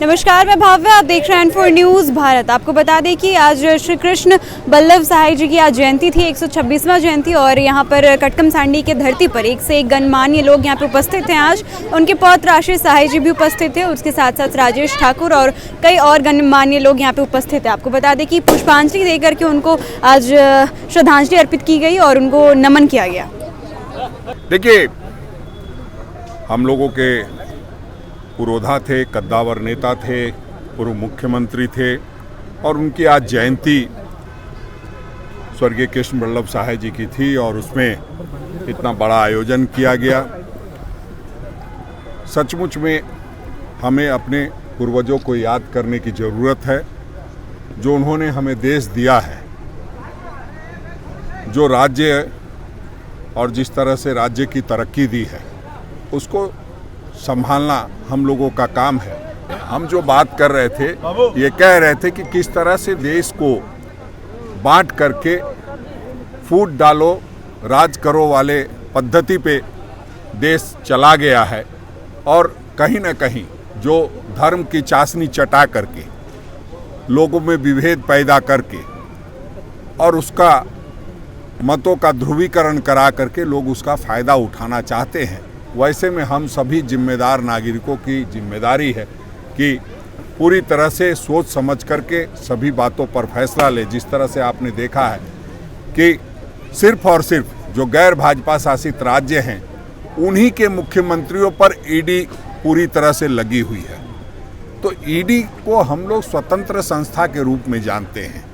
नमस्कार, मैं भाव्या, आप देख रहे हैं N4 न्यूज़ भारत। आपको बता दें कि आज श्री कृष्ण बल्लभ साई जी की आज जयंती थी, 126वां जयंती, और यहाँ पर कटकम सांडी के धरती पर एक से एक गणमान्य लोग यहाँ पे उपस्थित हैं। आज उनके पौत्र आशीष साई जी भी उपस्थित थे, उसके साथ साथ राजेश ठाकुर और कई और गणमान्य लोग यहाँ पे उपस्थित हैं। आपको बता दें कि पुष्पांजलि देकर के उनको आज श्रद्धांजलि अर्पित की गई और उनको नमन किया गया। देखिए, हम लोगों के पुरोधा थे, कद्दावर नेता थे, पूर्व मुख्यमंत्री थे, और उनकी आज जयंती स्वर्गीय कृष्ण बल्लभ साई जी की थी और उसमें इतना बड़ा आयोजन किया गया। सचमुच में हमें अपने पूर्वजों को याद करने की ज़रूरत है, जो उन्होंने हमें देश दिया है। जो राज्य और जिस तरह से राज्य की तरक्की दी है, उसको संभालना हम लोगों का काम है। हम जो बात कर रहे थे, ये कह रहे थे कि किस तरह से देश को बांट करके फूट डालो, राज करो वाले पद्धति पे देश चला गया है, और कहीं ना कहीं जो धर्म की चाशनी चटा करके लोगों में विभेद पैदा करके और उसका मतों का ध्रुवीकरण करा करके लोग उसका फ़ायदा उठाना चाहते हैं। वैसे में हम सभी जिम्मेदार नागरिकों की जिम्मेदारी है कि पूरी तरह से सोच समझ करके सभी बातों पर फैसला ले। जिस तरह से आपने देखा है कि सिर्फ और सिर्फ जो गैर भाजपा शासित राज्य हैं, उन्हीं के मुख्यमंत्रियों पर ईडी पूरी तरह से लगी हुई है। तो ईडी को हम लोग स्वतंत्र संस्था के रूप में जानते हैं।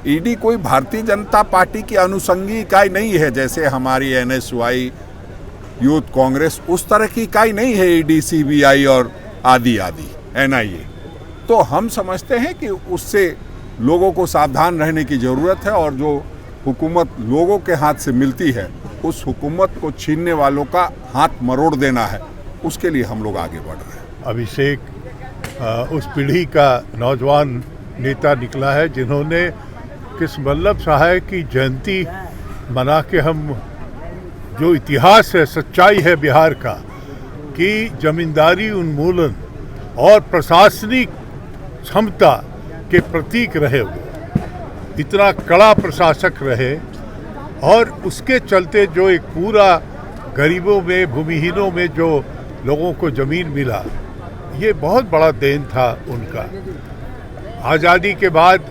ईडी कोई भारतीय जनता पार्टी की अनुषंगी इकाई नहीं है, जैसे हमारी NSY, यूथ कांग्रेस, उस तरह की इकाई नहीं है ईडी, CBI और आदि आदि NIA। तो हम समझते हैं कि उससे लोगों को सावधान रहने की ज़रूरत है, और जो हुकूमत लोगों के हाथ से मिलती है, उस हुकूमत को छीनने वालों का हाथ मरोड़ देना है। उसके लिए हम लोग आगे बढ़ रहे हैं। अभिषेक उस पीढ़ी का नौजवान नेता निकला है जिन्होंने कृष्ण बल्लभ साई की जयंती मना के, हम जो इतिहास है, सच्चाई है बिहार का, कि जमींदारी उन्मूलन और प्रशासनिक क्षमता के प्रतीक रहे वो, इतना कड़ा प्रशासक रहे, और उसके चलते जो एक पूरा गरीबों में, भूमिहीनों में जो लोगों को ज़मीन मिला, ये बहुत बड़ा देन था उनका। आज़ादी के बाद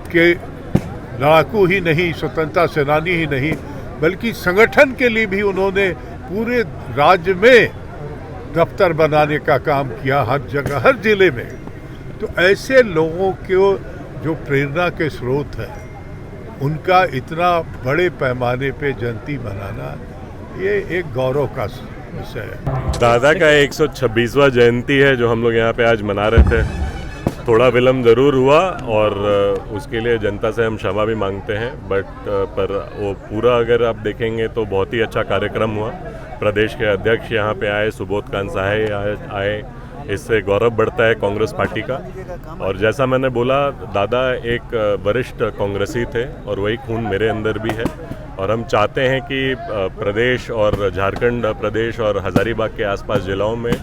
के लड़ाकू ही नहीं, स्वतंत्रता सेनानी ही नहीं, बल्कि संगठन के लिए भी उन्होंने पूरे राज्य में दफ्तर बनाने का काम किया, हर जगह, हर जिले में। तो ऐसे लोगों को जो प्रेरणा के स्रोत है, उनका इतना बड़े पैमाने पे जयंती मनाना, ये एक गौरव का विषय है। दादा का 126वां जयंती है जो हम लोग यहाँ पे आज मना रहे थे। थोड़ा विलम्ब ज़रूर हुआ और उसके लिए जनता से हम क्षमा भी मांगते हैं, पर वो पूरा अगर आप देखेंगे तो बहुत ही अच्छा कार्यक्रम हुआ। प्रदेश के अध्यक्ष यहाँ पे आए, सुबोध कांत साहे आए, इससे गौरव बढ़ता है कांग्रेस पार्टी का। और जैसा मैंने बोला, दादा एक वरिष्ठ कांग्रेसी थे और वही खून मेरे अंदर भी है, और हम चाहते हैं कि प्रदेश और झारखंड प्रदेश और हजारीबाग के आसपास जिलाओं में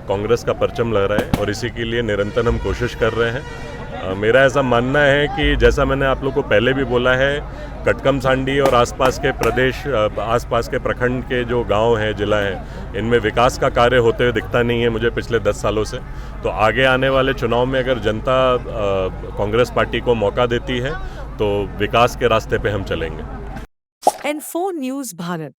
कांग्रेस का परचम लहराए, और इसी के लिए निरंतर हम कोशिश कर रहे हैं। मेरा ऐसा मानना है कि जैसा मैंने आप लोग को पहले भी बोला है, कटकम सांडी और आसपास के प्रदेश, आसपास के प्रखंड के जो गांव हैं, जिला हैं, इनमें विकास का कार्य होते हुए दिखता नहीं है मुझे पिछले 10 सालों से। तो आगे आने वाले चुनाव में अगर जनता कांग्रेस पार्टी को मौका देती है, तो विकास के रास्ते पे हम चलेंगे। N4 news Bharat.